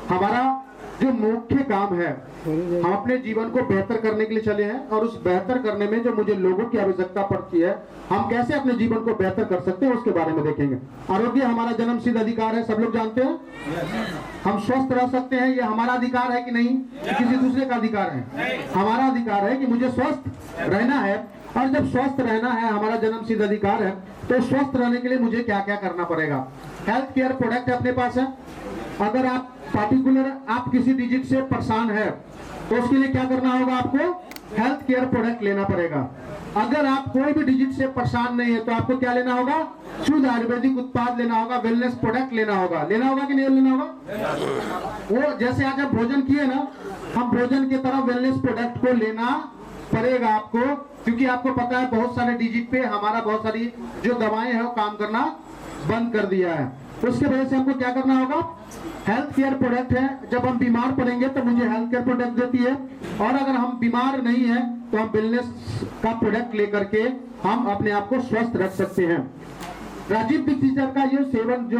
हमारा जो मुख्य काम है, हम अपने जीवन को बेहतर करने के लिए चले हैं और उस बेहतर करने में जो मुझे लोगों की आवश्यकता पड़ती है, हम कैसे अपने जीवन को बेहतर कर सकते हैं उसके बारे में देखेंगे। आरोग्य हमारा जन्मसिद्ध अधिकार है, सब लोग जानते हैं। हम स्वस्थ रह सकते हैं, ये हमारा अधिकार है कि नहीं, किसी दूसरे का अधिकार है? हमारा अधिकार है कि मुझे स्वस्थ रहना है, और जब स्वस्थ रहना है, हमारा जन्मसिद्ध अधिकार है, तो स्वस्थ रहने के लिए मुझे क्या क्या करना पड़ेगा। हेल्थ केयर प्रोडक्ट अपने पास है। अगर आप पार्टिकुलर आप किसी डिजीज से परेशान है तो उसके लिए क्या करना होगा, आपको हेल्थ केयर प्रोडक्ट लेना पड़ेगा। अगर आप कोई भी डिजीज से परेशान नहीं है तो आपको क्या लेना होगा, शुद्ध आयुर्वेदिक उत्पाद लेना होगा, वेलनेस प्रोडक्ट लेना होगा कि नहीं लेना होगा। वो जैसे आज आप भोजन किए ना, हम भोजन की तरह वेलनेस प्रोडक्ट को लेना पड़ेगा आपको, क्योंकि आपको पता है बहुत सारे डिजीज पे हमारा बहुत सारी जो दवाएं हैं वो काम करना बंद कर दिया है। उसके वजह से हमको क्या करना होगा, हेल्थ केयर प्रोडक्ट है। जब हम बीमार पड़ेंगे तो मुझे हेल्थ केयर प्रोडक्ट देती है, और अगर हम बीमार नहीं है तो हम वेलनेस का प्रोडक्ट लेकर के हम अपने आप को स्वस्थ रख सकते हैं। राजीव दीक्षित का ये सेवन जो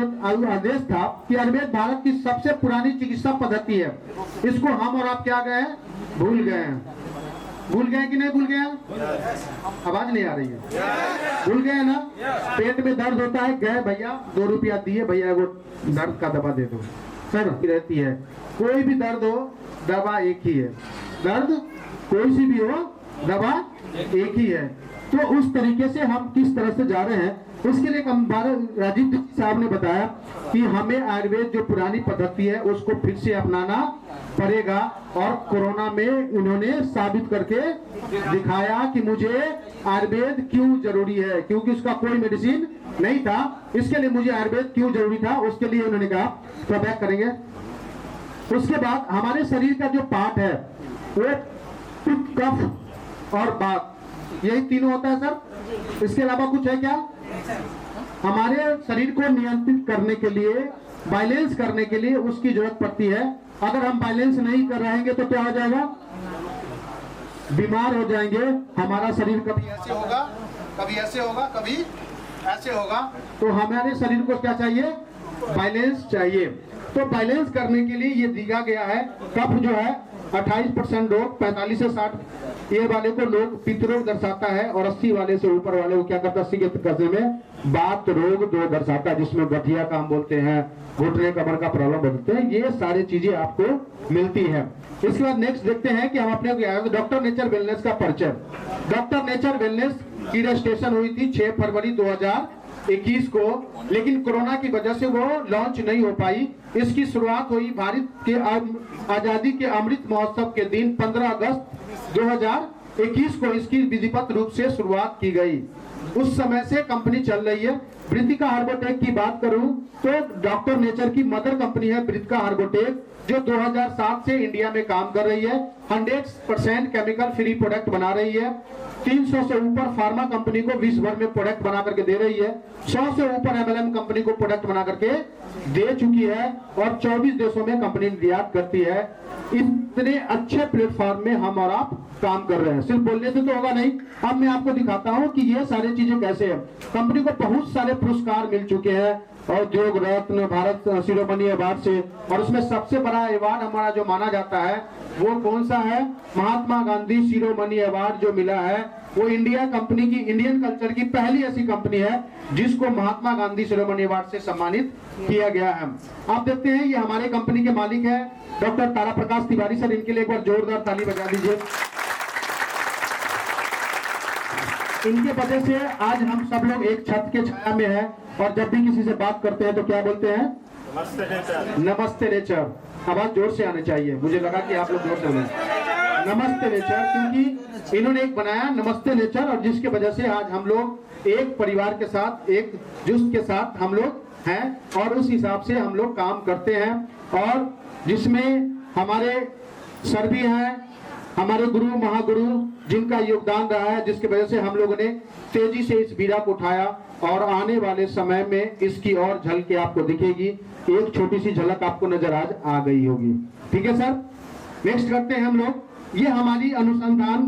आदेश था कि आयुर्वेद भारत की सबसे पुरानी चिकित्सा पद्धति है, इसको हम और आप क्या गए हैं, भूल गए हैं। भूल गए कि नहीं भूल गए? आवाज नहीं आ रही है। भूल गए ना? पेट में दर्द होता है, गए भैया 2 रुपया दिए, भैया वो दर्द का दवा दे दो सर, रहती है। कोई भी दर्द हो, दवा एक ही है। दर्द कोई सी भी हो, दवा एक ही है। तो उस तरीके से हम किस तरह से जा रहे हैं, उसके लिए राजीव दीक्षित साहब ने बताया कि हमें आयुर्वेद जो पुरानी पद्धति है उसको फिर से अपनाना पड़ेगा। और कोरोना में उन्होंने साबित करके दिखाया कि मुझे आयुर्वेद क्यों जरूरी है, क्योंकि उसका कोई मेडिसिन नहीं था। इसके लिए मुझे आयुर्वेद क्यों जरूरी था, उसके लिए उन्होंने कहा। तो बैक करेंगे। उसके बाद हमारे शरीर का जो पार्ट है वो पित्त, कफ और वात, यही तीनों होता है सर। इसके अलावा कुछ है क्या? हमारे शरीर को नियंत्रित करने के लिए, बैलेंस करने के लिए उसकी जरूरत पड़ती है। अगर हम बैलेंस नहीं कर रहेंगे तो क्या हो जाएगा, बीमार हो जाएंगे। हमारा शरीर कभी ऐसे होगा, कभी ऐसे होगा, कभी ऐसे होगा। तो हमारे शरीर को क्या चाहिए, बैलेंस चाहिए। तो बैलेंस करने के लिए ये दिया गया है। कफ जो है 28% लोग, 45 से 60 ये वाले को लोग पित्त रोग दर्शाता है, और 80 वाले से ऊपर वाले को क्या करता है, 80 के कस्बे में बात रोग दो दर्शाता है, जिसमें गठिया का हम बोलते हैं, घुटने कमर का प्रॉब्लम बोलते हैं। ये सारी चीजें आपको मिलती है। इसके बाद नेक्स्ट देखते हैं कि हम अपने डॉक्टर नेचर वेलनेस का परिचय। डॉक्टर नेचर वेलनेस की रजिस्ट्रेशन हुई थी 6 फरवरी 2021 को, लेकिन कोरोना की वजह से वो लॉन्च नहीं हो पाई। इसकी शुरुआत हुई भारत के आजादी के अमृत महोत्सव के दिन 15 अगस्त 2021 को इसकी विधिवत रूप से शुरुआत की गई। उस समय से कंपनी चल रही है। ब्रितिका हार्बोटेक की बात करूं तो डॉक्टर नेचर की मदर कंपनी है ब्रितिका हार्बोटेक, जो 2007 से इंडिया में काम कर रही है। 100% केमिकल फ्री प्रोडक्ट बना रही है। 300 से ऊपर फार्मा कंपनी को विश्व भर में प्रोडक्ट बना करके दे रही है। 100 से ऊपर MLM कंपनी को प्रोडक्ट बना करके दे चुकी है, और 24 देशों में कंपनी निर्यात करती है। इतने अच्छे प्लेटफॉर्म में हम और आप काम कर रहे हैं। सिर्फ बोलने से तो होगा नहीं। अब मैं आपको दिखाता हूं कि ये सारी चीजें कैसे है। कंपनी को बहुत सारे पुरस्कार मिल चुके हैं, उद्योग रत्न, भारत शिरोमणि अवार्ड से, और उसमें सबसे बड़ा अवार्ड हमारा जो माना जाता है वो कौन सा है, महात्मा गांधी शिरोमणि अवार्ड जो मिला है वो इंडिया कंपनी की, इंडियन कल्चर की पहली ऐसी कंपनी है जिसको महात्मा गांधी शिरोमणि अवार्ड से सम्मानित किया गया है। आप देखते हैं ये हमारे कंपनी के मालिक है डॉक्टर तारा प्रकाश तिवारी सर। इनके लिए एक बार जोरदार ताली बजा दीजिए। इनके वजह से आज हम सब लोग एक छत के छाया में हैं, और जब भी किसी से बात करते हैं तो क्या बोलते हैं, नमस्ते नेचर। नमस्ते नेचर। आवाज जोर से आनी चाहिए, मुझे लगा कि आप लोग जोर से बोले नमस्ते नेचर, क्योंकि इन्होंने एक बनाया नमस्ते नेचर, और जिसके वजह से आज हम लोग एक परिवार के साथ, एक जुस्त के साथ हम लोग हैं, और उस हिसाब से हम लोग काम करते हैं। और जिसमें हमारे सर भी हैं, हमारे गुरु महागुरु जिनका योगदान रहा है, जिसकी वजह से हम लोगों ने तेजी से इस बीड़ा को उठाया, और आने वाले समय में इसकी और झलके आपको दिखेगी। एक छोटी सी झलक आपको नजर आज आ गई होगी। ठीक है सर, नेक्स्ट करते हैं हम लोग। ये हमारी अनुसंधान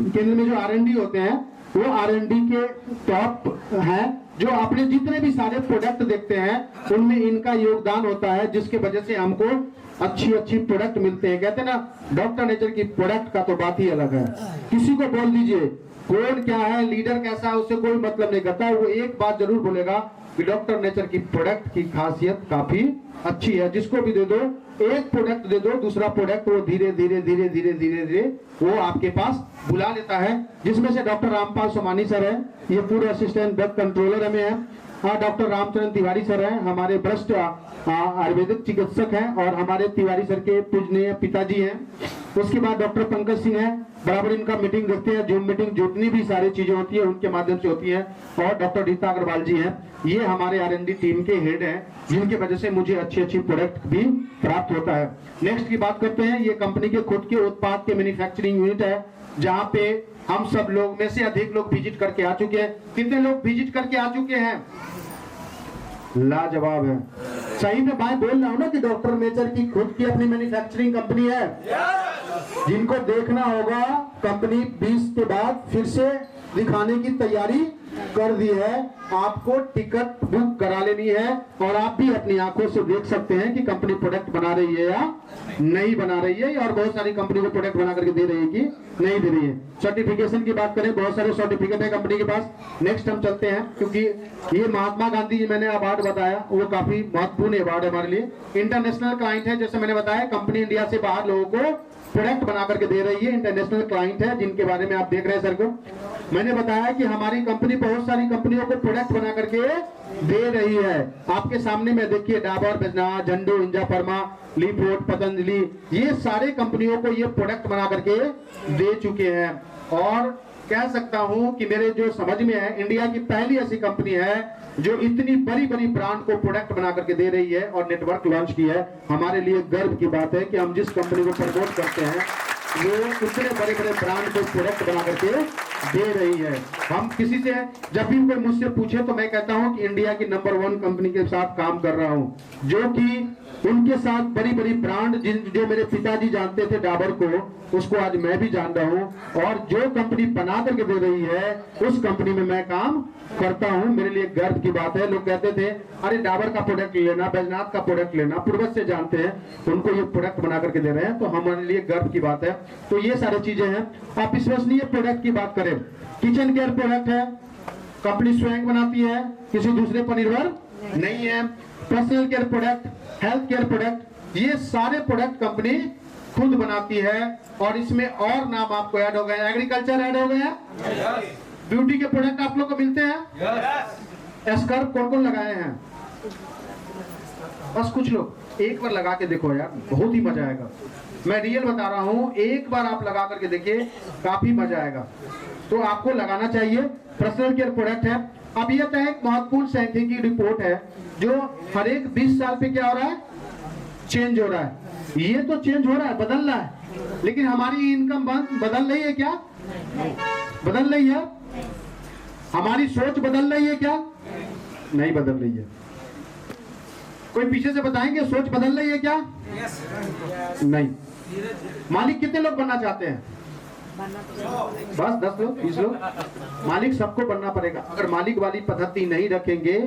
केंद्र में जो R&D होते हैं वो R&D के टॉप हैं, जो अपने जितने भी सारे प्रोडक्ट देखते हैं उनमें इनका योगदान होता है, जिसके वजह से हमको अच्छी अच्छी प्रोडक्ट मिलते हैं। कहते हैं ना, डॉक्टर नेचर की प्रोडक्ट का तो बात ही अलग है। किसी को बोल दीजिए कौन क्या है, लीडर कैसा है, उससे कोई मतलब नहीं करता। वो एक बात जरूर बोलेगा कि डॉक्टर नेचर की प्रोडक्ट की खासियत काफी अच्छी है। जिसको भी दे दो, एक प्रोडक्ट दे दो, दूसरा प्रोडक्ट वो धीरे धीरे धीरे धीरे धीरे धीरे वो आपके पास बुला लेता है। जिसमें से डॉक्टर रामपाल सोमानी सर है, ये पूर्व असिस्टेंट ड्रग कंट्रोलर में है। डॉक्टर रामचंद्र तिवारी सर हैं, हमारे वरिष्ठ आयुर्वेदिक चिकित्सक हैं और हमारे तिवारी सर के पूजनीय पिताजी हैं। उसके बाद डॉक्टर पंकज सिंह हैं, बराबर इनका मीटिंग देखते हैं, जूम मीटिंग, जितनी भी सारी चीजें होती है उनके माध्यम से होती है। और डॉक्टर रीता अग्रवाल जी हैं, ये हमारे R&D टीम के हेड हैं, जिनकी वजह से मुझे अच्छी अच्छी प्रोडक्ट भी प्राप्त होता है। नेक्स्ट की बात करते हैं, ये कंपनी के खुद के उत्पाद के मैन्युफैक्चरिंग यूनिट है, जहाँ पे हम सब लोग में से अधिक लोग विजिट करके आ चुके हैं। कितने लोग विजिट करके आ चुके हैं? लाजवाब है। सही में मैं बोल रहा हूँ ना कि डॉक्टर नेचर की खुद की अपनी मैन्युफैक्चरिंग कंपनी है। जिनको देखना होगा, कंपनी 20 के बाद फिर से दिखाने की तैयारी कर दी है। आपको टिकट बुक करा लेनी है और आप भी अपनी आंखों से देख सकते हैं कि कंपनी प्रोडक्ट बना रही है या नहीं बना रही है, और बहुत सारी कंपनी को प्रोडक्ट बना करके दे रही है कि नहीं दे रही है। सर्टिफिकेशन की बात करें, बहुत सारे सर्टिफिकेट है कंपनी के पास। नेक्स्ट हम चलते हैं, क्योंकि ये महात्मा गांधी जी मैंने अवार्ड बताया, वो काफी महत्वपूर्ण अवार्ड है हमारे लिए। इंटरनेशनल क्लाइंट है, जैसे मैंने बताया, कंपनी इंडिया से बाहर लोगों को प्रोडक्ट बना करके दे रही है। इंटरनेशनल क्लाइंट है, जिनके बारे में आप देख रहे हैं सर को। मैंने बताया कि हमारी कंपनी बहुत सारी कंपनियों को प्रोडक्ट बना करके दे रही है। आपके सामने में देखिए, डाबर, बैजनाथ, झंडू, इंजा फर्मा, लीफोर्ड, पतंजलि, ये सारे कंपनियों को ये प्रोडक्ट बना करके दे चुके हैं। और कह सकता हूं कि मेरे जो समझ में है, इंडिया की पहली ऐसी कंपनी है जो इतनी बड़ी बड़ी ब्रांड को प्रोडक्ट बना करके दे रही है और नेटवर्क लॉन्च की है। हमारे लिए गर्व की बात है कि हम जिस कंपनी को प्रमोट करते हैं वो इतने बड़े बड़े ब्रांड को प्रोडक्ट बना करके दे रही है। हम किसी से जब भी कोई मुझसे पूछे तो मैं कहता हूं कि इंडिया की नंबर 1 कंपनी के साथ काम कर रहा हूं, जो कि उनके साथ बड़ी बड़ी ब्रांड जो मेरे पिताजी जानते थे डाबर को, उसको आज मैं भी जान रहा हूं। और जो कंपनी बना करके दे रही है उस कंपनी में मैं काम करता हूं। मेरे लिए गर्व की बात है। लोग कहते थे अरे डाबर का प्रोडक्ट लेना, बैजनाथ का प्रोडक्ट लेना, पूर्वज से जानते हैं, उनको ये प्रोडक्ट बना करके दे रहे हैं, तो हमारे लिए गर्व की बात है। तो ये सारी चीजें हैं। आप विश्वसनीय प्रोडक्ट की बात करें, किचन केयर प्रोडक्ट है, कंपनी स्वयं बनाती है, किसी दूसरे पर निर्भर नहीं है। Personal care product, health care product, ये सारे प्रोडक्ट कंपनी खुद बनाती है। और इसमें और नाम आपको ऐड हो गए, एग्रीकल्चर ऐड हो गए हैं, ब्यूटी के प्रोडक्ट आप लोग को मिलते हैं। स्कार्फ कौन कौन लगाए हैं? बस कुछ लोग। एक बार लगा के देखो यार, बहुत ही मजा आएगा। मैं रियल बता रहा हूं, एक बार आप लगा करके देखिए, काफी मजा आएगा। तो आपको लगाना चाहिए। पर्सनल केयर प्रोडक्ट है। अब यह तो एक महत्वपूर्ण सांख्यिकी रिपोर्ट है जो हर एक 20 साल पे क्या हो रहा है, चेंज हो रहा है। ये तो चेंज हो रहा है, बदल रहा है, लेकिन हमारी इनकम बदल रही है क्या? बदल रही है। हमारी सोच बदल रही है क्या? नहीं बदल रही है। कोई पीछे से बताएंगे सोच बदल रही है क्या? नहीं। मालिक कितने लोग बनना चाहते हैं? बस 10 लोग, 20 लोग। मालिक सबको बनना पड़ेगा। अगर मालिक वाली पद्धति नहीं रखेंगे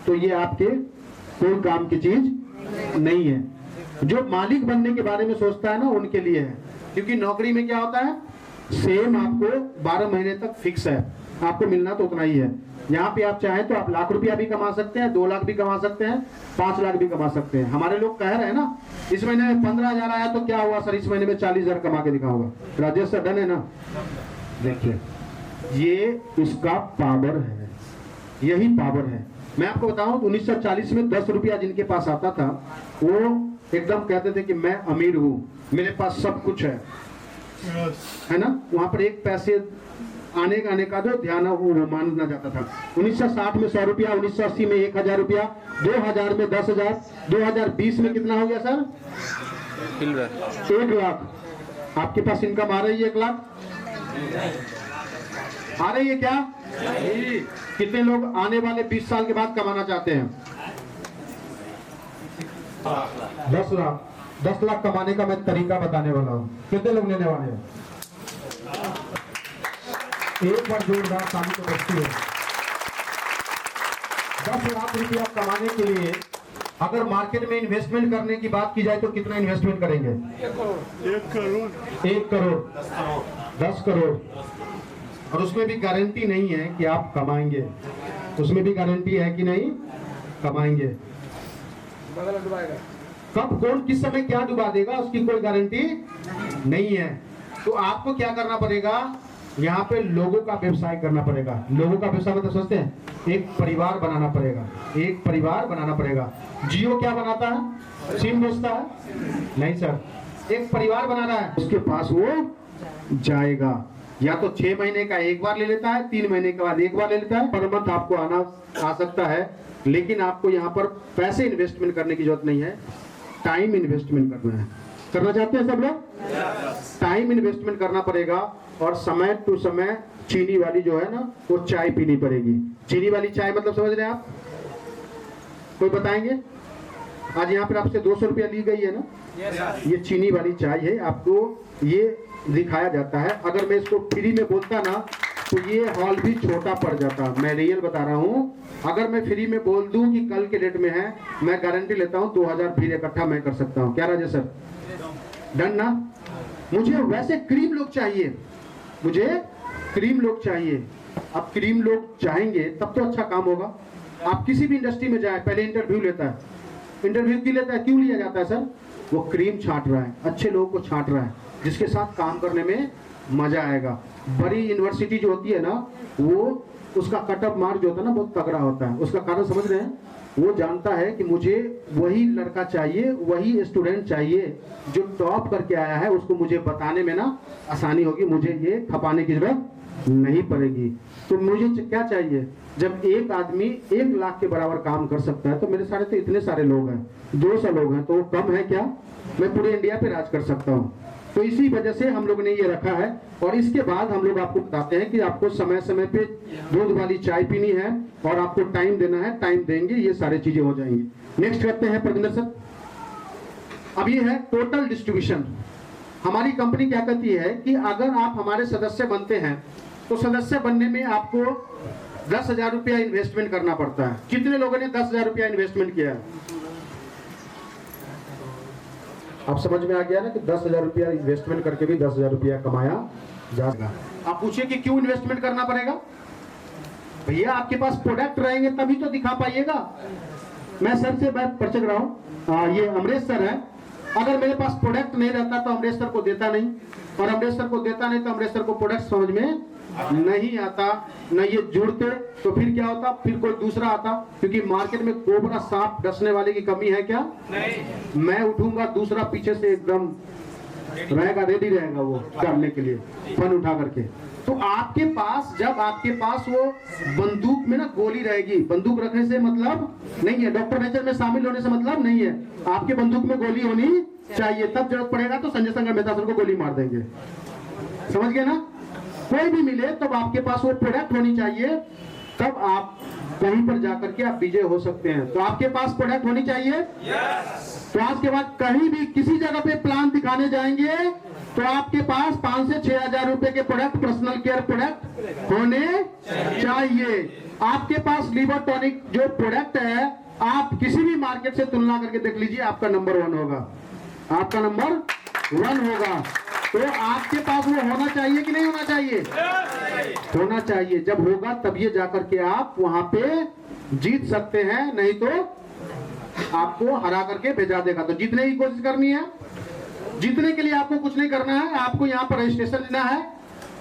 तो ये आपके कोई काम की चीज नहीं है। जो मालिक बनने के बारे में सोचता है ना, उनके लिए है। क्योंकि नौकरी में क्या होता है, सेम आपको 12 महीने तक फिक्स है, आपको मिलना तो उतना ही है। यहाँ पे आप चाहें तो आप लाख रुपया भी कमा सकते हैं, 2 लाख भी कमा सकते हैं, 5 लाख भी कमा सकते हैं। हमारे लोग कह रहे हैं ना, इस महीने में 15,000 आया तो क्या हुआ सर, इस महीने में 40,000 कमा के दिखाऊंगा। राजेश सर डन है ना? देखिए, ये उसका पावर है, यही पावर है। मैं आपको बताऊं, 1940 में 10 रुपया जिनके पास आता था वो एकदम कहते थे कि मैं अमीर हूं, मेरे पास सब कुछ है ना। वहां पर एक पैसे आने का जो ध्यान वो माना जाता था। 1960 में 100 रुपया, 1980 में 1000 रुपया, 2000 में 10,000, 2020 में कितना हो गया सर? 1 लाख। आपके पास इनकम आ रही है 1 लाख? आ रही है क्या? कितने लोग आने वाले 20 साल के बाद कमाना चाहते हैं? 10 लाख। 10 लाख कमाने का मैं तरीका बताने वाला हूँ। कितने लोग लेने वाले हैं? एक बार जोरदार ताली तो बजती है। 10 लाख रुपया कमाने के लिए अगर मार्केट में इन्वेस्टमेंट करने की बात की जाए तो कितना इन्वेस्टमेंट करेंगे? 1 करोड़ 10 करोड़। और उसमें भी गारंटी नहीं है कि आप कमाएंगे, उसमें भी गारंटी है कि नहीं कमाएंगे। कब कौन किस समय क्या डुबा देगा उसकी कोई गारंटी नहीं है। तो आपको क्या करना पड़ेगा, यहाँ पे लोगों का व्यवसाय करना पड़ेगा। लोगों का व्यवसाय मतलब समझते हैं, एक परिवार बनाना पड़ेगा, एक परिवार बनाना पड़ेगा। जियो क्या बनाता है? सिम बेचता है? नहीं सर, एक परिवार बना रहा है, उसके पास वो जाएगा। या तो 6 महीने का एक बार ले लेता है, 3 महीने के बाद एक बार ले लेता है। पर मंथ आपको आना आ सकता है, लेकिन आपको यहाँ पर पैसे इन्वेस्टमेंट करने की जरूरत नहीं है, टाइम इन्वेस्टमेंट करना है। करना चाहते हैं सब लोग? टाइम इन्वेस्टमेंट करना पड़ेगा। और समय टू समय चीनी वाली जो है ना वो चाय पीनी पड़ेगी। चीनी वाली चाय मतलब समझ रहे हैं आप? कोई बताएंगे? आज यहाँ पर आपसे 200 रुपया ली गई है ना, ये चीनी वाली चाय है। आपको ये दिखाया जाता है। अगर मैं इसको फ्री में बोलता ना तो ये हॉल भी छोटा पड़ जाता। मैं रियल बता रहा हूँ, अगर मैं फ्री में बोल दूं कि कल के डेट में है, मैं गारंटी लेता हूँ 2000 भीड़ इकट्ठा मैं कर सकता हूँ। क्या राजेश सर, डन ना? मुझे वैसे क्रीम लोग चाहिए, मुझे क्रीम लोग चाहिए। अब क्रीम लोग चाहेंगे तब तो अच्छा काम होगा। आप किसी भी इंडस्ट्री में जाए, पहले इंटरव्यू लेता है। इंटरव्यू क्यों लेता है, क्यों लिया जाता है सर? वो क्रीम छांट रहा है, अच्छे लोगों को छांट रहा है, जिसके साथ काम करने में मजा आएगा। बड़ी यूनिवर्सिटी जो होती है ना, वो उसका कट ऑफ मार्क जो होता है ना बहुत तगड़ा होता है। उसका कारण समझ रहे हैं? वो जानता है कि मुझे वही लड़का चाहिए, वही स्टूडेंट चाहिए जो टॉप करके आया है। उसको मुझे बताने में ना आसानी होगी, मुझे ये खपाने की जरूरत नहीं पड़ेगी। तो मुझे क्या चाहिए, जब एक आदमी 1 लाख के बराबर काम कर सकता है तो मेरे सारे तो इतने सारे लोग हैं, 200 लोग हैं, तो वो कम है क्या? मैं पूरे इंडिया पे राज कर सकता हूँ। तो इसी वजह से हम लोग ने ये रखा है। और इसके बाद हम लोग आपको बताते हैं कि आपको समय समय पे दूध वाली चाय पीनी है और आपको टाइम देना है, टाइम देंगे, ये सारी चीजें हो जाएंगी। नेक्स्ट करते हैं प्रविंदर सर। अब ये है टोटल डिस्ट्रीब्यूशन। हमारी कंपनी क्या कहती है कि अगर आप हमारे सदस्य बनते हैं तो सदस्य बनने में आपको 10,000 रुपया इन्वेस्टमेंट करना पड़ता है। कितने लोगों ने 10,000 रुपया इन्वेस्टमेंट किया है? आप समझ में आ गया ना कि 10,000 रुपया इन्वेस्टमेंट करके भी 10,000 रुपया कमाया जा सकता। आप पूछिए कि क्यों इन्वेस्टमेंट करना पड़ेगा? भैया आपके पास प्रोडक्ट रहेंगे तभी तो दिखा पाइएगा। मैं सर से बात परिचय रहा हूँ, ये अमरेश सर है। अगर मेरे पास प्रोडक्ट नहीं रहता तो अमरेश सर को देता नहीं, और अमरेश सर को देता नहीं तो अमरेश सर को प्रोडक्ट समझ में नहीं आता, न ये जुड़ते, तो फिर क्या होता, फिर कोई दूसरा आता। क्योंकि मार्केट में कोबरा सांप डसने वाले की कमी है क्या? नहीं। मैं उठूंगा, दूसरा पीछे से एकदम रहेगा, रेडी रहेगा वो करने के लिए फन उठा करके। तो आपके पास, जब आपके पास वो बंदूक में ना गोली रहेगी, बंदूक रखने से मतलब नहीं है, डॉक्टर नेचर में शामिल होने से मतलब नहीं है, आपके बंदूक में गोली होनी चाहिए। तब जरूरत पड़ेगा तो संजय शंकर मेहता सर को गोली मार देंगे। समझ गए ना? कोई भी मिले तब आपके पास वो प्रोडक्ट होनी चाहिए, तब आप कहीं पर जाकर के आप विजय हो सकते हैं। तो आपके पास प्रोडक्ट होनी चाहिए। तो आज के बाद कहीं भी किसी जगह पे प्लान दिखाने जाएंगे तो आपके पास 5 से 6,000 रुपए के प्रोडक्ट, पर्सनल केयर प्रोडक्ट होने चाहिए। आपके पास लीवर टॉनिक जो प्रोडक्ट है, आप किसी भी मार्केट से तुलना करके देख लीजिए, आपका नंबर 1 होगा, आपका नंबर 1 होगा। तो आपके पास वो होना चाहिए कि नहीं होना चाहिए? होना चाहिए। जब होगा तब ये जाकर के आप वहां पे जीत सकते हैं, नहीं तो आपको हरा करके भेजा देगा। तो जीतने की कोशिश करनी है। जीतने के लिए आपको कुछ नहीं करना है, आपको यहाँ पर रजिस्ट्रेशन देना है,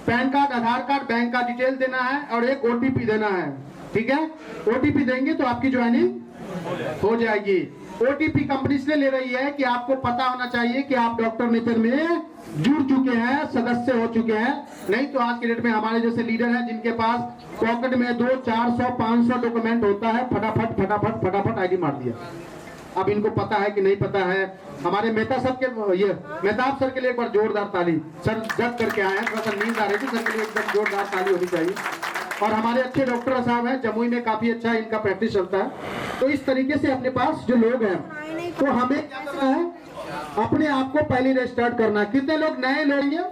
पैन कार्ड, आधार कार्ड, बैंक का डिटेल देना है और एक OTP देना है। ठीक है? OTP देंगे तो आपकी ज्वाइनिंग हो जाएगी। OTP कंपनी इसलिए ले रही है कि आपको पता होना चाहिए कि आप डॉक्टर नेचर में जुड़ चुके हैं, सदस्य हो चुके हैं। नहीं तो आज के डेट में हमारे जैसे लीडर हैं जिनके पास पॉकेट में 200, 400, 500 डॉक्यूमेंट होता है, फटाफट फटाफट फटाफट ID मार दिया। अब इनको पता है कि नहीं पता है? हमारे मेहता सर के, ये मेहताब सर के लिए एक बार जोरदार ताली। सर जग करके आए हैं, थोड़ा सा नींद आ रही थी, सर के लिए एकदम जोरदार ताली होनी चाहिए। और हमारे अच्छे डॉक्टर साहब हैं, जमुई में काफी अच्छा इनका प्रैक्टिस चलता है। तो इस तरीके से अपने पास जो लोग हैं, तो हमें क्या करना है, अपने आप को पहले स्टार्ट करना है। कितने लोग नए लोग हैं?